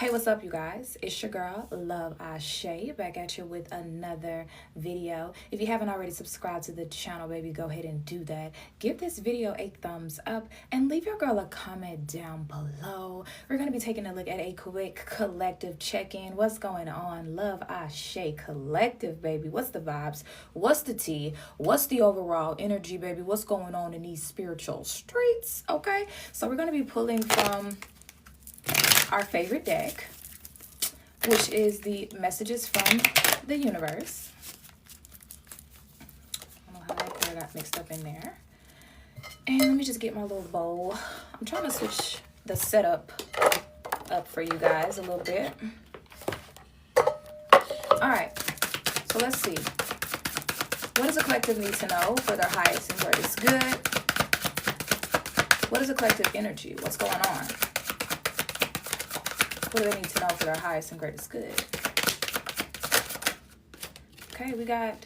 Hey, what's up, you guys? It's your girl, Love Ashe, back at you with another video. If you haven't already subscribed to the channel, baby, go ahead and do that. Give this video a thumbs up and leave your girl a comment down below. We're going to be taking a look at a quick collective check-in. What's going on? Love Ashe Collective, baby. What's the vibes? What's the tea? What's the overall energy, baby? What's going on in these spiritual streets? Okay, so we're going to be pulling from our favorite deck, which is the Messages from the Universe. I don't know how that got mixed up in there. And let me just get my little bowl. I'm trying to switch the setup up for you guys a little bit. All right, so let's see. What does a collective need to know for their highest and greatest good? What is a collective energy? What's going on? What do they need to know for their highest and greatest good? Okay, we got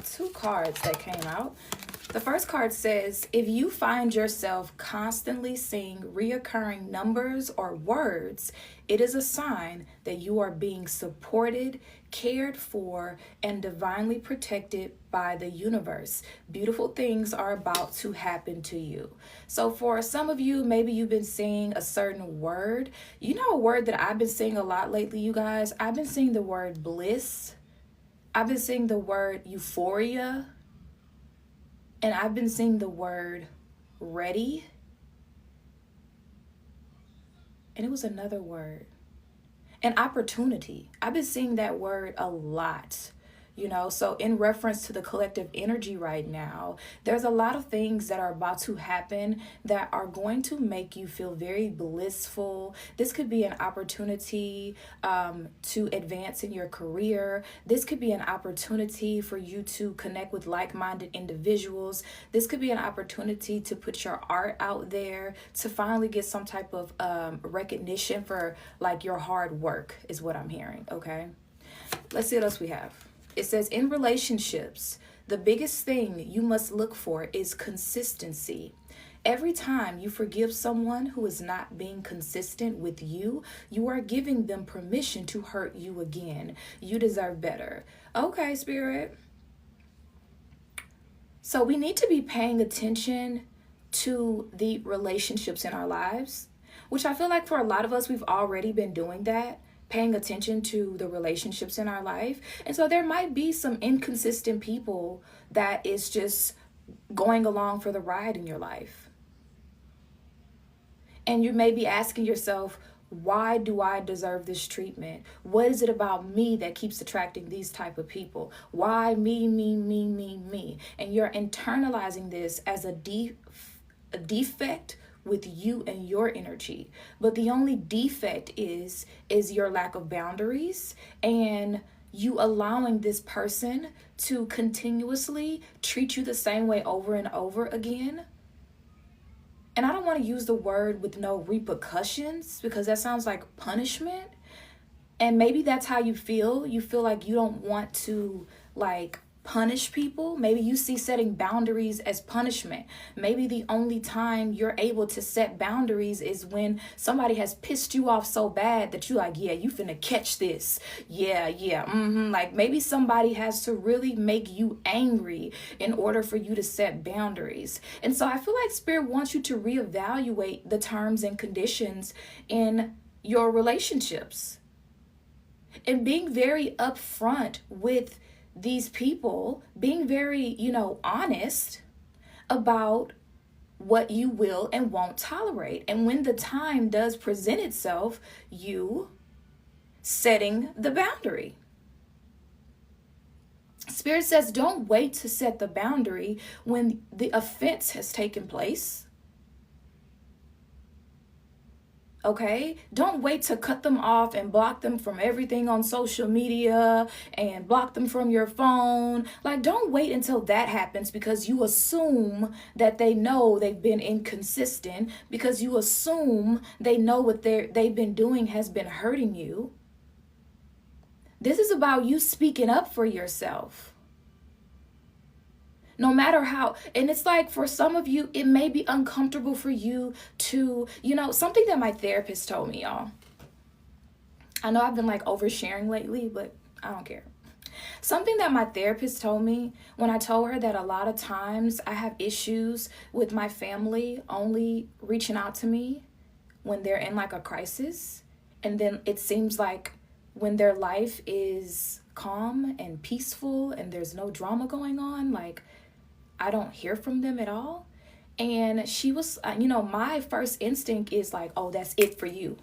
two cards that came out. The first card says, if you find yourself constantly seeing reoccurring numbers or words, it is a sign that you are being supported, cared for, and divinely protected by the universe. Beautiful things are about to happen to you. So for some of you, maybe you've been seeing a certain word. You know, a word that I've been seeing a lot lately, you guys? I've been seeing the word bliss. I've been seeing the word euphoria. And I've been seeing the word ready. And it was another word. And opportunity. I've been seeing that word a lot. You know, so in reference to the collective energy right now, there's a lot of things that are about to happen that are going to make you feel very blissful. This could be an opportunity to advance in your career. This could be an opportunity for you to connect with like-minded individuals. This could be an opportunity to put your art out there, to finally get some type of recognition for like your hard work is what I'm hearing, okay? Let's see what else we have. It says, in relationships, the biggest thing you must look for is consistency. Every time you forgive someone who is not being consistent with you, you are giving them permission to hurt you again. You deserve better. Okay, Spirit. So we need to be paying attention to the relationships in our lives, which I feel like for a lot of us, we've already been doing that. Paying attention to the relationships in our life. And so there might be some inconsistent people that is just going along for the ride in your life. And you may be asking yourself, why do I deserve this treatment? What is it about me that keeps attracting these type of people? Why me? And you're internalizing this as a defect with you and your energy. But the only defect is your lack of boundaries and you allowing this person to continuously treat you the same way over and over again. And I don't want to use the word with no repercussions because that sounds like punishment. And maybe that's how you feel. You feel like you don't want to like punish people. Maybe you see setting boundaries as punishment. Maybe the only time you're able to set boundaries is when somebody has pissed you off so bad that you like, yeah, you finna catch this. Yeah. Like maybe somebody has to really make you angry in order for you to set boundaries. And so I feel like Spirit wants you to reevaluate the terms and conditions in your relationships and being very upfront with these people, being very, honest about what you will and won't tolerate. And when the time does present itself, you setting the boundary. Spirit says, don't wait to set the boundary when the offense has taken place. Okay, don't wait to cut them off and block them from everything on social media and block them from your phone. Like, don't wait until that happens because you assume that they know they've been inconsistent, because you assume they know what they've been doing has been hurting you. This is about you speaking up for yourself. No matter how, and it's like for some of you, it may be uncomfortable for you to, something that my therapist told me, y'all. I know I've been like oversharing lately, but I don't care. Something that my therapist told me when I told her that a lot of times I have issues with my family only reaching out to me when they're in like a crisis. And then it seems like when their life is calm and peaceful and there's no drama going on, like I don't hear from them at all. And she was, my first instinct is like, oh, that's it for you.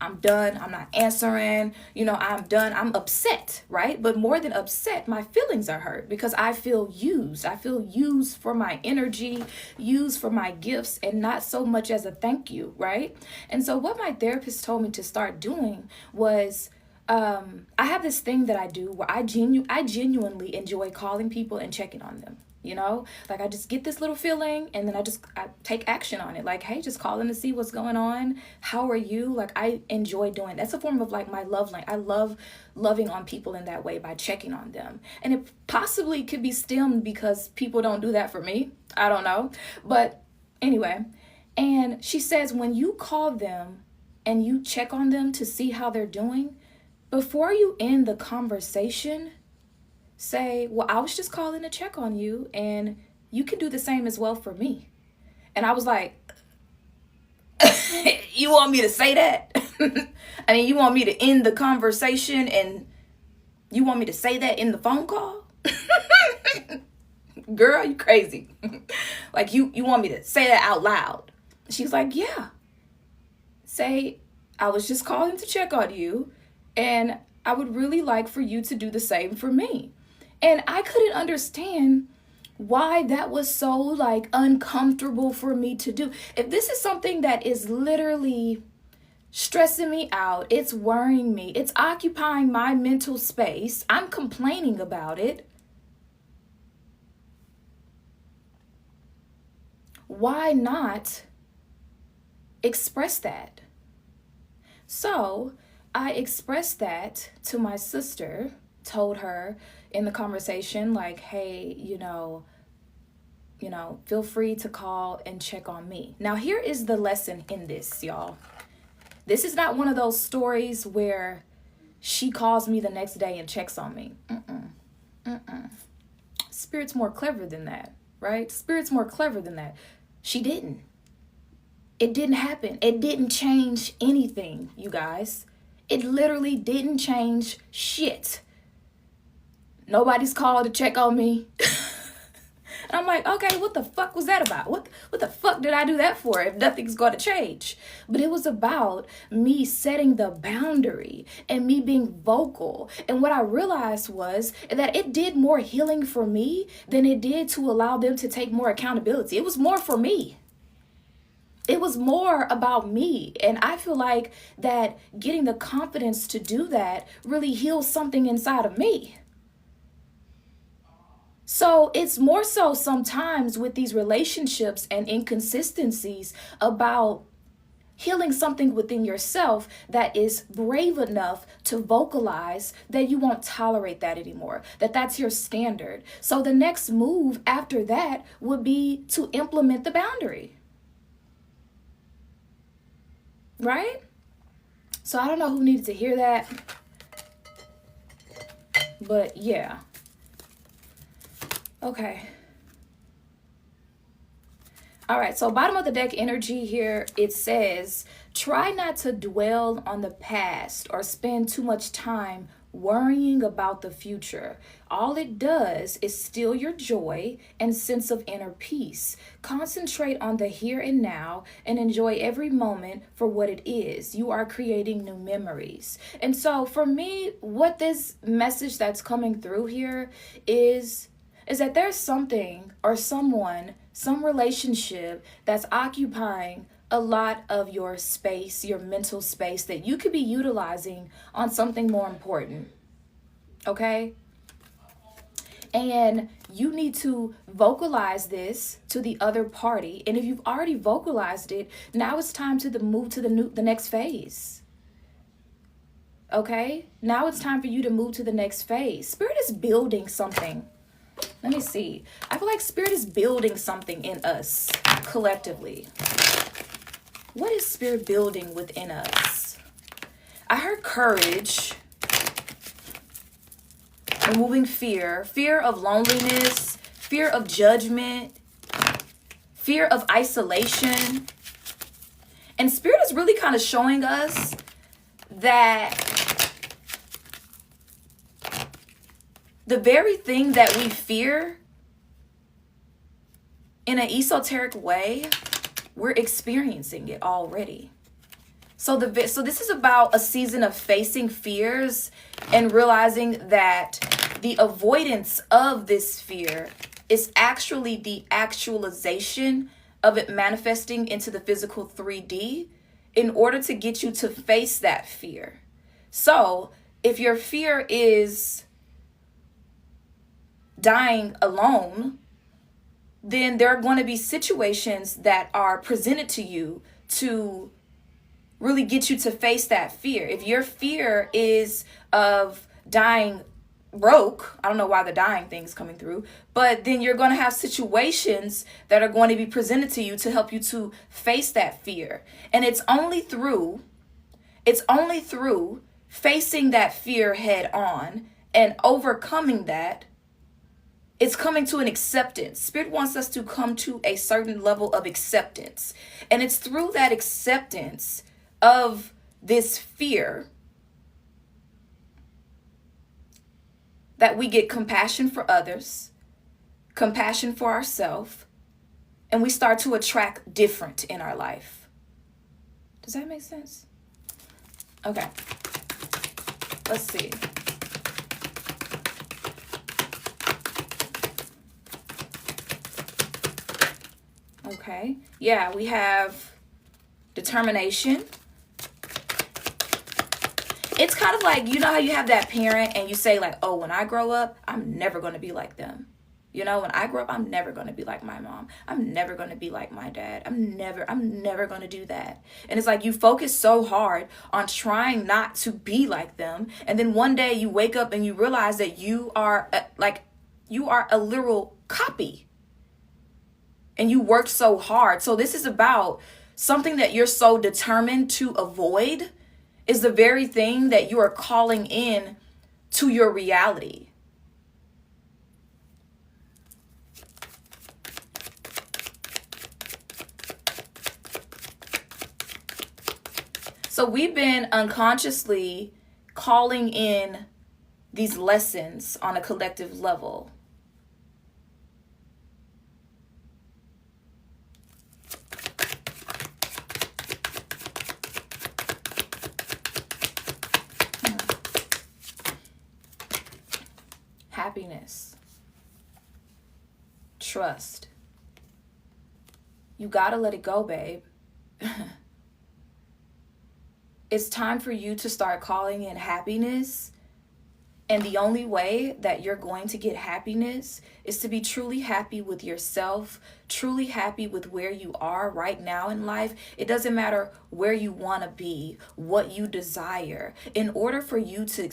I'm done. I'm not answering. I'm done. I'm upset, right? But more than upset, my feelings are hurt because I feel used. I feel used for my energy, used for my gifts, and not so much as a thank you, right? And so what my therapist told me to start doing was I have this thing that I do where I genuinely enjoy calling people and checking on them. Like I just get this little feeling and then I take action on it. Like, hey, just calling to see what's going on. How are you? Like, I enjoy doing that's a form of like my love language. I love loving on people in that way by checking on them. And it possibly could be stemmed because people don't do that for me. I don't know. But anyway, and she says when you call them and you check on them to see how they're doing, before you end the conversation, say, well, I was just calling to check on you and you can do the same as well for me. And I was like, you want me to say that? I mean, you want me to end the conversation and you want me to say that in the phone call? Girl, you crazy. Like you want me to say that out loud? She's like, yeah. Say, I was just calling to check on you and I would really like for you to do the same for me. And I couldn't understand why that was so like uncomfortable for me to do. If this is something that is literally stressing me out, it's worrying me, it's occupying my mental space, I'm complaining about it, why not express that? So I expressed that to my sister, told her in the conversation, like, hey, feel free to call and check on me. Now, here is the lesson in this, y'all. This is not one of those stories where she calls me the next day and checks on me. Spirit's more clever than that, right? Spirit's more clever than that. She didn't. It didn't happen. It didn't change anything, you guys. It literally didn't change shit. Nobody's called to check on me. And I'm like, okay, what the fuck was that about? What the fuck did I do that for if nothing's going to change? But it was about me setting the boundary and me being vocal. And what I realized was that it did more healing for me than it did to allow them to take more accountability. It was more for me. It was more about me. And I feel like that getting the confidence to do that really heals something inside of me. So it's more so sometimes with these relationships and inconsistencies about healing something within yourself that is brave enough to vocalize that you won't tolerate that anymore, that that's your standard. So the next move after that would be to implement the boundary. Right? So I don't know who needed to hear that, but yeah. Okay. All right, so bottom of the deck energy here, it says, try not to dwell on the past or spend too much time worrying about the future. All it does is steal your joy and sense of inner peace. Concentrate on the here and now and enjoy every moment for what it is. You are creating new memories. And so for me, what this message that's coming through here is that there's something or someone, some relationship that's occupying a lot of your space, your mental space that you could be utilizing on something more important. Okay? And you need to vocalize this to the other party. And if you've already vocalized it, now it's time to move to the next phase. Okay? Now it's time for you to move to the next phase. Spirit is building something. Let me see. I feel like Spirit is building something in us collectively. What is Spirit building within us? I heard courage, removing fear, fear of loneliness, fear of judgment, fear of isolation. And Spirit is really kind of showing us that the very thing that we fear in an esoteric way, we're experiencing it already. So this is about a season of facing fears and realizing that the avoidance of this fear is actually the actualization of it manifesting into the physical 3D in order to get you to face that fear. So if your fear is dying alone, then there are going to be situations that are presented to you to really get you to face that fear. If your fear is of dying broke, I don't know why the dying thing's coming through, but then you're going to have situations that are going to be presented to you to help you to face that fear. And it's only through facing that fear head on and overcoming that, it's coming to an acceptance. Spirit wants us to come to a certain level of acceptance. And it's through that acceptance of this fear that we get compassion for others, compassion for ourselves, and we start to attract different in our life. Does that make sense? Okay. Let's see. Okay. Yeah, we have determination. It's kind of like, you know how you have that parent and you say like, oh, when I grow up, I'm never going to be like them. You know, when I grow up, I'm never going to be like my mom. I'm never going to be like my dad. I'm never going to do that. And it's like you focus so hard on trying not to be like them. And then one day you wake up and you realize that you are a literal copy. And you worked so hard. So this is about something that you're so determined to avoid is the very thing that you are calling in to your reality. So we've been unconsciously calling in these lessons on a collective level. Happiness, trust. You gotta let it go, babe. It's time for you to start calling in happiness. And the only way that you're going to get happiness is to be truly happy with yourself, truly happy with where you are right now in life. It doesn't matter where you want to be, what you desire. In order for you to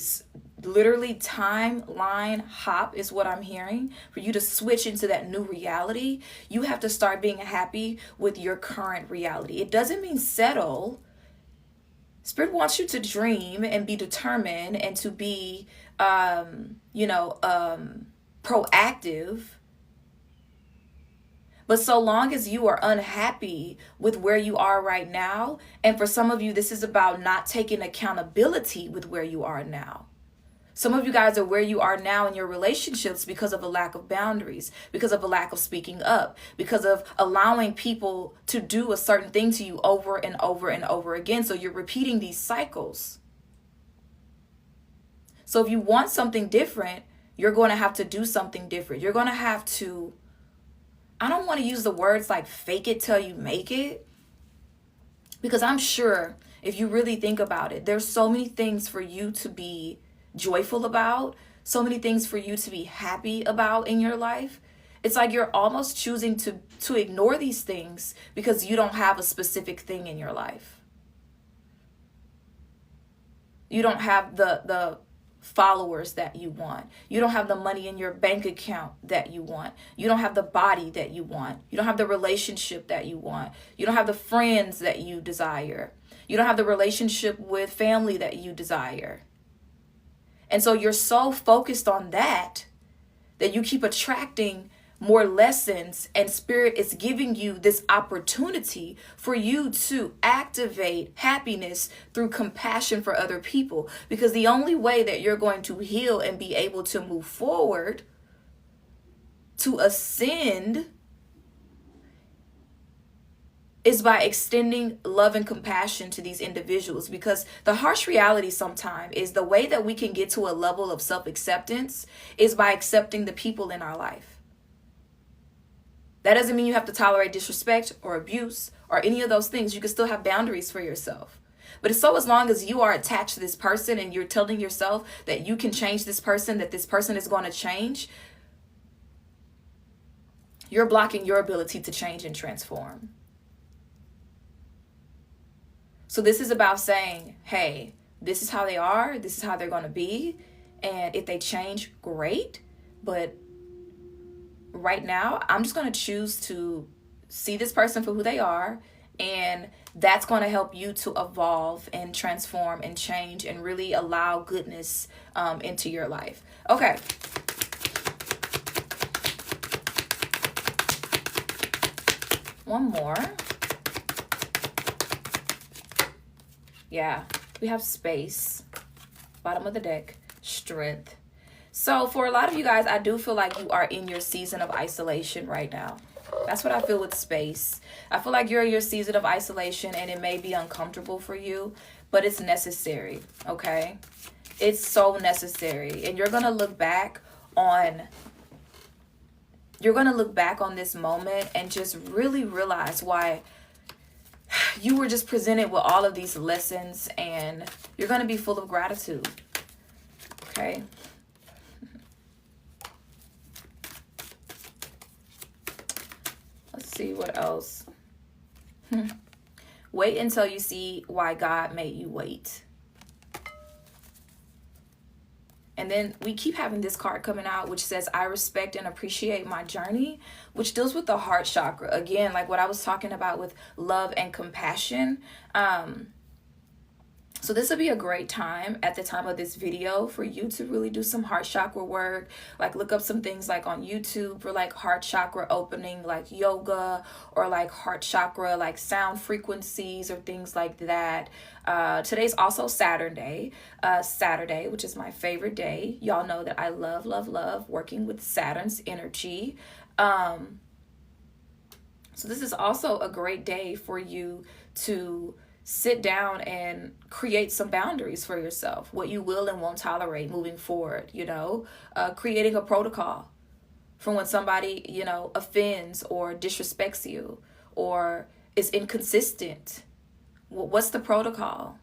literally timeline hop is what I'm hearing, for you to switch into that new reality, you have to start being happy with your current reality. It doesn't mean settle. Spirit wants you to dream and be determined and to be proactive. But so long as you are unhappy with where you are right now, and for some of you, this is about not taking accountability with where you are now. Some of you guys are where you are now in your relationships because of a lack of boundaries, because of a lack of speaking up, because of allowing people to do a certain thing to you over and over and over again. So you're repeating these cycles. So if you want something different, you're going to have to do something different. You're going to have to, I don't want to use the words like fake it till you make it, because I'm sure if you really think about it, there's so many things for you to be joyful about, so many things for you to be happy about in your life. It's like you're almost choosing to ignore these things because you don't have a specific thing in your life. You don't have the followers that you want. You don't have the money in your bank account that you want. You don't have the body that you want. You don't have the relationship that you want. You don't have the friends that you desire. You don't have the relationship with family that you desire. And so you're so focused on that you keep attracting more lessons, and Spirit is giving you this opportunity for you to activate happiness through compassion for other people. Because the only way that you're going to heal and be able to move forward, to ascend, is by extending love and compassion to these individuals. Because the harsh reality sometimes is the way that we can get to a level of self-acceptance is by accepting the people in our life. That doesn't mean you have to tolerate disrespect or abuse or any of those things. You can still have boundaries for yourself. But it's so as long as you are attached to this person and you're telling yourself that you can change this person, that this person is going to change, you're blocking your ability to change and transform. So this is about saying, hey, this is how they are. This is how they're going to be. And if they change, great. But right now, I'm just going to choose to see this person for who they are. And that's going to help you to evolve and transform and change and really allow goodness into your life. Okay. One more. Yeah, we have space. Bottom of the deck, strength. So for a lot of you guys, I do feel like you are in your season of isolation right now. That's what I feel with space. I feel like you're in your season of isolation and it may be uncomfortable for you, but it's necessary, okay? It's so necessary. And you're going to look back on this moment and just really realize why you were just presented with all of these lessons, and you're going to be full of gratitude. Okay. Let's see what else. Wait until you see why God made you wait. And then we keep having this card coming out, which says, I respect and appreciate my journey, which deals with the heart chakra. Again, like what I was talking about with love and compassion. So this would be a great time at the time of this video for you to really do some heart chakra work. Like look up some things like on YouTube for like heart chakra opening, like yoga, or like heart chakra, like sound frequencies or things like that. Today's also Saturday, which is my favorite day. Y'all know that I love, love, love working with Saturn's energy. So this is also a great day for you to sit down and create some boundaries for yourself, what you will and won't tolerate moving forward, creating a protocol for when somebody, offends or disrespects you or is inconsistent. What's the protocol?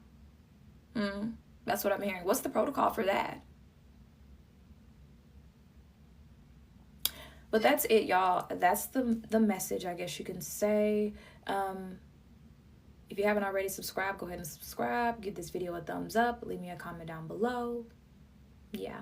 That's what I'm hearing. What's the protocol for that? But that's it, y'all. That's the message, I guess you can say. If you haven't already subscribed, go ahead and subscribe. Give this video a thumbs up. Leave me a comment down below. Yeah.